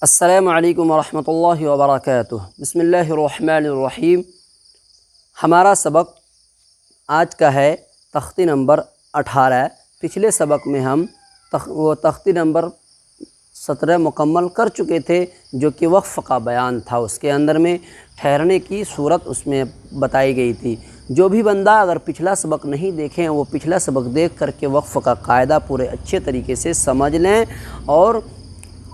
السلام علیکم ورحمۃ اللہ وبرکاتہ۔ بسم اللہ الرحمن الرحیم۔ ہمارا سبق آج کا ہے تختی نمبر 18۔ پچھلے سبق میں ہم وہ تختی نمبر 17 مکمل کر چکے تھے جو کہ وقف کا بیان تھا۔ اس کے اندر میں ٹھہرنے کی صورت اس میں بتائی گئی تھی۔ جو بھی بندہ اگر پچھلا سبق نہیں دیکھیں وہ پچھلا سبق دیکھ کر کے وقف کا قاعدہ پورے اچھے طریقے سے سمجھ لیں۔ اور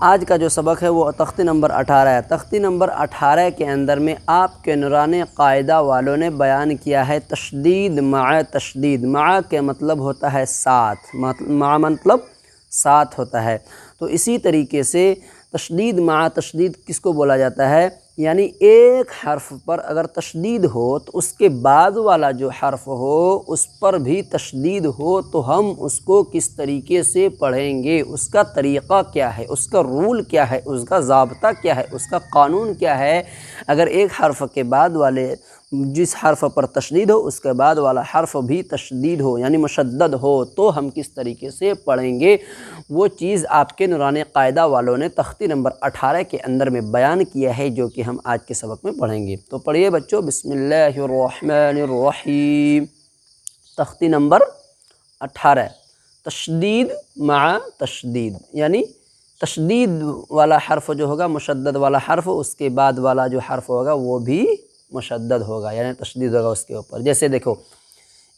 آج کا جو سبق ہے وہ تختی نمبر 18 ہے۔ تختی نمبر 18 کے اندر میں آپ کے نوران قاعدہ والوں نے بیان کیا ہے تشدید مع تشدید۔ مع کے مطلب ہوتا ہے ساتھ، مع مطلب ساتھ ہوتا ہے۔ تو اسی طریقے سے تشدید مع تشدید کس کو بولا جاتا ہے؟ یعنی ایک حرف پر اگر تشدید ہو تو اس کے بعد والا جو حرف ہو اس پر بھی تشدید ہو تو ہم اس کو کس طریقے سے پڑھیں گے، اس کا طریقہ کیا ہے، اس کا رول کیا ہے، اس کا ضابطہ کیا ہے، اس کا قانون کیا ہے۔ اگر ایک حرف کے بعد والے جس حرف پر تشدید ہو اس کے بعد والا حرف بھی تشدید ہو یعنی مشدد ہو تو ہم کس طریقے سے پڑھیں گے، وہ چیز آپ کے نوران قاعدہ والوں نے تختی نمبر 18 کے اندر میں بیان کیا ہے جو کہ ہم آج کے سبق میں پڑھیں گے۔ تو پڑھیے بچوں، بسم اللہ الرحمن الرحیم۔ تختی نمبر 18، تشدید مع تشدید، یعنی تشدید والا حرف جو ہوگا، مشدد والا حرف، اس کے بعد والا جو حرف ہوگا وہ بھی مشدد ہوگا یعنی تشدید ہوگا اس کے اوپر۔ جیسے دیکھو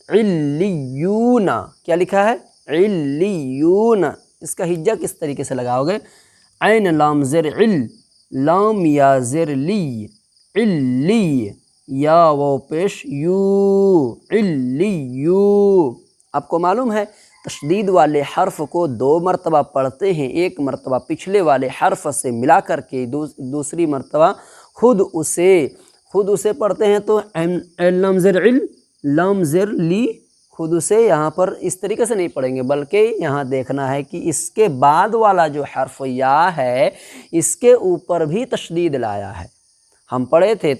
علیون، کیا لکھا ہے؟ علیون۔ اس کا ہجہ کس طریقے سے لگاؤ گے؟ عین لام زر عل، لام یا زر لی، علی، یا وہ پیش یو، علیو۔ آپ کو معلوم ہے تشدید والے حرف کو 2 مرتبہ پڑھتے ہیں، ایک مرتبہ پچھلے والے حرف سے ملا کر کے، دوسری مرتبہ خود اسے پڑھتے ہیں۔ تو لام زر عل، لام زر لی، خود اسے یہاں پر اس طریقے سے نہیں پڑھیں گے بلکہ یہاں دیکھنا ہے کہ اس کے بعد والا جو حرف یا ہے اس کے اوپر بھی تشدید لایا ہے۔ ہم پڑھے تھے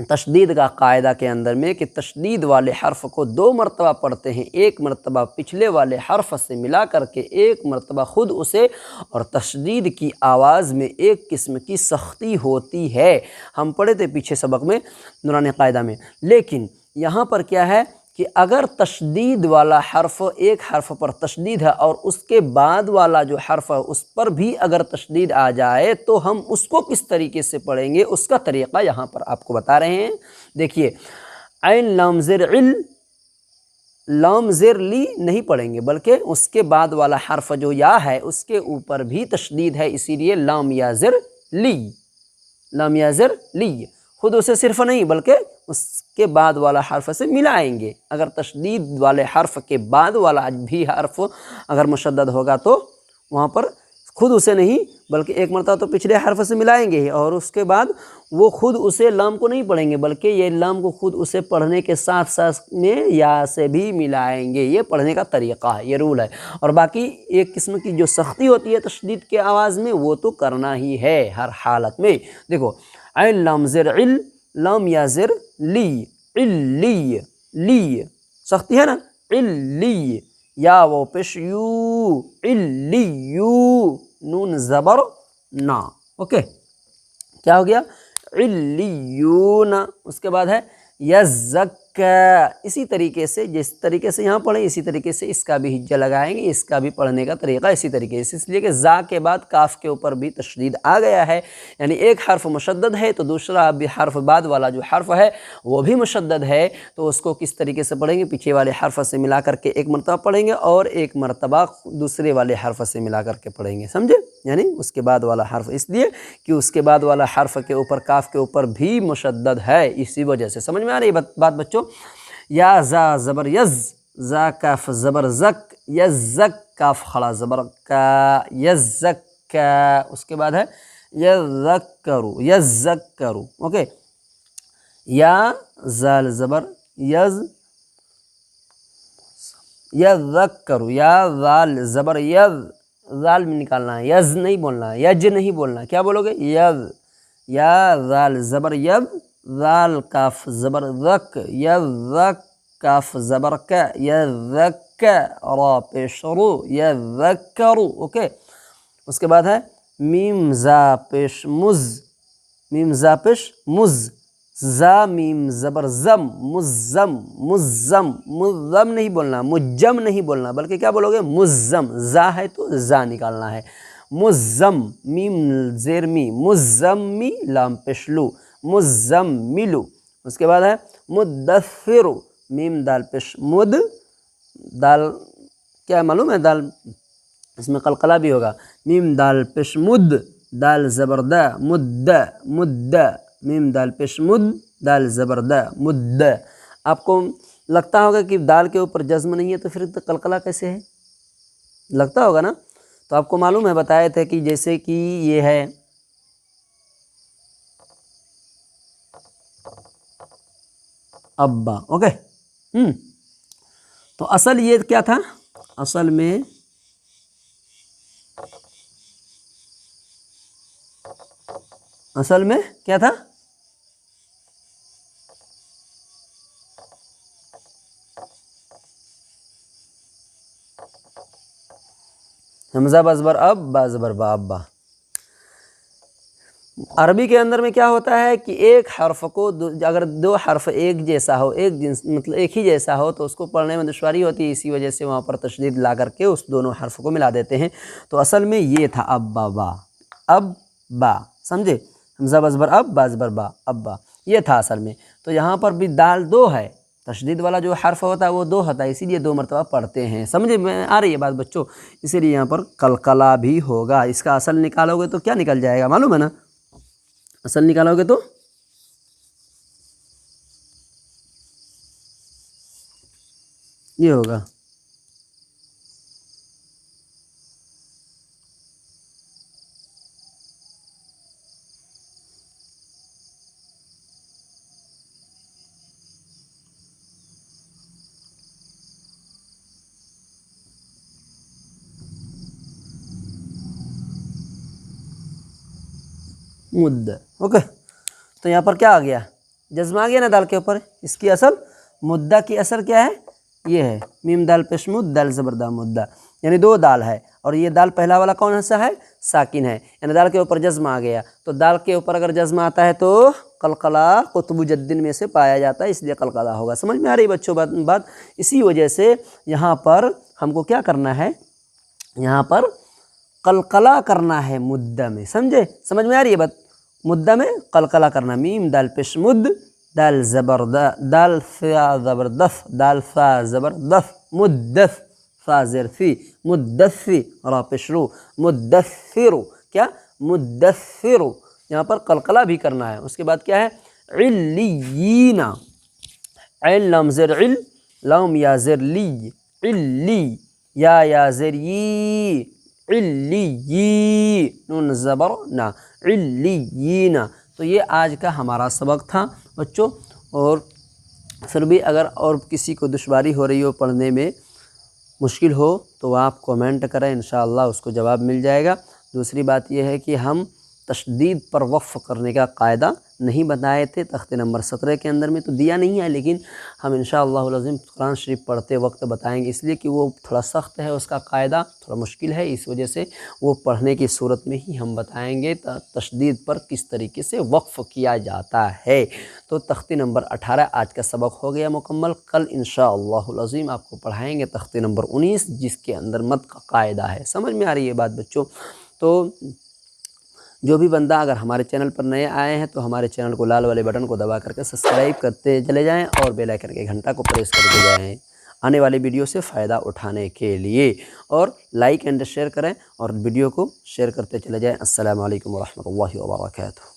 تشدید کا قاعدہ کے اندر میں کہ تشدید والے حرف کو 2 مرتبہ پڑھتے ہیں، ایک مرتبہ پچھلے والے حرف سے ملا کر کے، ایک مرتبہ خود اسے، اور تشدید کی آواز میں ایک قسم کی سختی ہوتی ہے۔ ہم پڑھے تھے پیچھے سبق میں نوران قاعدہ میں۔ لیکن یہاں پر کیا ہے کہ اگر تشدید والا حرف، ایک حرف پر تشدید ہے اور اس کے بعد والا جو حرف ہے اس پر بھی اگر تشدید آ جائے تو ہم اس کو کس طریقے سے پڑھیں گے، اس کا طریقہ یہاں پر آپ کو بتا رہے ہیں۔ دیکھیے عین لام زر عل، لام زر لی نہیں پڑھیں گے بلکہ اس کے بعد والا حرف جو یا ہے اس کے اوپر بھی تشدید ہے، اسی لیے لام یا زر لی، لام یا زر لی، خود اسے صرف نہیں بلکہ اس کے بعد والا حرف سے ملائیں گے۔ اگر تشدید والے حرف کے بعد والا بھی حرف اگر مشدد ہوگا تو وہاں پر خود اسے نہیں بلکہ ایک مرتبہ تو پچھلے حرف سے ملائیں گے ہی، اور اس کے بعد وہ خود اسے لام کو نہیں پڑھیں گے بلکہ یہ لام کو خود اسے پڑھنے کے ساتھ ساتھ میں یا سے بھی ملائیں گے۔ یہ پڑھنے کا طریقہ ہے، یہ رول ہے۔ اور باقی ایک قسم کی جو سختی ہوتی ہے تشدید کے آواز میں وہ تو کرنا ہی ہے ہر حالت میں۔ دیکھو عین لام زر عل، لام یا زر لی، علی، لی، سختی ہے نا، علی، یا وہ پیش یو، علیو، نون زبر نا، اوکے، کیا ہو گیا؟ علیون۔ اس کے بعد ہے یزکا۔ اسی طریقے سے جس طریقے سے یہاں پڑھیں اسی طریقے سے اس کا بھی ہجہ لگائیں گے، اس کا بھی پڑھنے کا طریقہ اسی طریقے سے، اس لیے کہ زا کے بعد کاف کے اوپر بھی تشدید آ گیا ہے، یعنی ایک حرف مشدد ہے تو دوسرا بھی حرف بعد والا جو حرف ہے وہ بھی مشدد ہے، تو اس کو کس طریقے سے پڑھیں گے؟ پیچھے والے حرف سے ملا کر کے ایک مرتبہ پڑھیں گے اور ایک مرتبہ دوسرے والے حرف سے ملا کر کے پڑھیں گے، سمجھے؟ یعنی اس کے بعد والا حرف، اس لیے کہ اس کے بعد والا حرف کے اوپر کاف کے اوپر بھی مشدد ہے، اسی وجہ سے۔ سمجھ میں آ رہی بات بچوں؟ یا زا زبر یز، زا کاف زبر زک، یزک کاف خلا زبر کا، یزک۔ اس کے بعد ہے یذکرو، یذکرو، اوکے، یا زال زبر یز، یذکرو، یا زال زبر یز، زال میں نکالنا ہے، یز نہیں بولنا ہے، یج نہیں بولنا ہے، کیا بولو گے؟ یز، یا زال زبر یز، زال کاف زبر زک، یزک کاف زبر کا، یزک، را پیش رو، یذکرو، اوکے۔ اس کے بعد ہے میم زا پیش مز، میم زا پیش مز، زا میم زبر زم، مزم، مزم، مزم نہیں بولنا، مجم نہیں بولنا، بلکہ کیا بولو گے؟ مزم، زا ہے تو زا نکالنا ہے، مزم، میم زیر می، مزمی لام پیش لو، مزملو۔ اس کے بعد ہے مدثر، میم دال پیش مد، دال کیا معلوم ہے؟ دال اس میں قلقلہ بھی ہوگا، میم دال پیش مد، دال زبر دا، مد، مد، میم دال پیش مد، دال زبر دا، مد۔ آپ کو لگتا ہوگا کہ دال کے اوپر جزم نہیں ہے تو پھر قلقلہ کیسے ہے؟ لگتا ہوگا نا؟ تو آپ کو معلوم ہے، بتائے تھے کہ جیسے کہ یہ ہے ابا، اوکے۔ تو اصل یہ کیا تھا؟ اصل میں کیا تھا؟ حمزہ بزبر اب، با زبر با، ابا۔ عربی کے اندر میں کیا ہوتا ہے کہ ایک حرف کو اگر دو حرف ایک جیسا ہو، ایک جنس مطلب ایک ہی جیسا ہو تو اس کو پڑھنے میں دشواری ہوتی ہے، اسی وجہ سے وہاں پر تشدید لا کر کے اس دونوں حرف کو ملا دیتے ہیں۔ تو اصل میں یہ تھا ابا با، اب با، سمجھے؟ حمزہ بزبر اب، با زبر با، ابا، یہ تھا اصل میں۔ تو یہاں پر بھی دال دو ہے، تشدید والا جو حرف ہوتا ہے وہ دو ہوتا ہے، اسی لیے 2 مرتبہ پڑھتے ہیں، سمجھے میں آ رہی ہے بات بچوں؟ اسی لیے یہاں پر قلقلہ بھی ہوگا۔ اس کا اصل نکالو گے تو کیا نکل جائے گا معلوم ہے نا؟ اصل نکالو گے تو یہ ہوگا مد، اوکے۔ تو یہاں پر کیا آ گیا؟ جزم آ گیا نا دال کے اوپر۔ اس کی اصل مدہ کی اصل کیا ہے؟ یہ ہے میم دال پیش مد، دال زبر دا، مدہ، یعنی 2 دال ہے، اور یہ دال پہلا والا کون سا ہے؟ ساکن ہے، یعنی دال کے اوپر جزم آ گیا۔ تو دال کے اوپر اگر جزم آتا ہے تو قلقلہ قطب جدن میں سے پایا جاتا ہے، اس لیے قلقلہ ہوگا۔ سمجھ میں آ رہی بچوں بات؟ اسی وجہ سے یہاں پر ہم کو کیا کرنا ہے؟ یہاں پر قلقلہ کرنا ہے مدہ میں، سمجھے؟ سمجھ میں آ رہی ہے بات؟ مدہ میں قلقلہ کرنا، میم دال پیش مد، دال زبر دا، دال فا زبر دف، دال فا زبر دف، مدف، فا زیر فی، مدفی، را پیش رو، مدثر، کیا؟ مدثر۔ یہاں پر قلقلہ بھی کرنا ہے۔ اس کے بعد کیا ہے؟ علیین، عین لام زیر عل، لام یا زیر لی، علی، یا زیر ی، علی، نون زبر نا، علیین۔ تو یہ آج کا ہمارا سبق تھا بچوں، اور پھر بھی اگر اور کسی کو دشواری ہو رہی ہو، پڑھنے میں مشکل ہو تو آپ کومنٹ کریں، انشاءاللہ اس کو جواب مل جائے گا۔ دوسری بات یہ ہے کہ ہم تشدید پر وقف کرنے کا قاعدہ نہیں بتائے تھے، تختے نمبر 17 کے اندر میں تو دیا نہیں ہے، لیکن ہم انشاءاللہ العظیم قرآن شریف پڑھتے وقت بتائیں گے، اس لیے کہ وہ تھوڑا سخت ہے، اس کا قاعدہ تھوڑا مشکل ہے، اس وجہ سے وہ پڑھنے کی صورت میں ہی ہم بتائیں گے تشدید پر کس طریقے سے وقف کیا جاتا ہے۔ تو تختے نمبر 18 آج کا سبق ہو گیا مکمل۔ کل انشاءاللہ العظیم آپ کو پڑھائیں گے تختے نمبر 19، جس کے اندر مد کا قاعدہ ہے۔ سمجھ میں آ رہی ہے بات بچوں؟ تو جو بھی بندہ اگر ہمارے چینل پر نئے آئے ہیں تو ہمارے چینل کو لال والے بٹن کو دبا کر کے سبسکرائب کرتے چلے جائیں، اور بیل آئکن کے گھنٹہ کو پریس کرتے جائیں آنے والی ویڈیو سے فائدہ اٹھانے کے لیے، اور لائک اینڈ شیئر کریں اور ویڈیو کو شیئر کرتے چلے جائیں۔ السلام علیکم ورحمۃ اللہ وبرکاتہ۔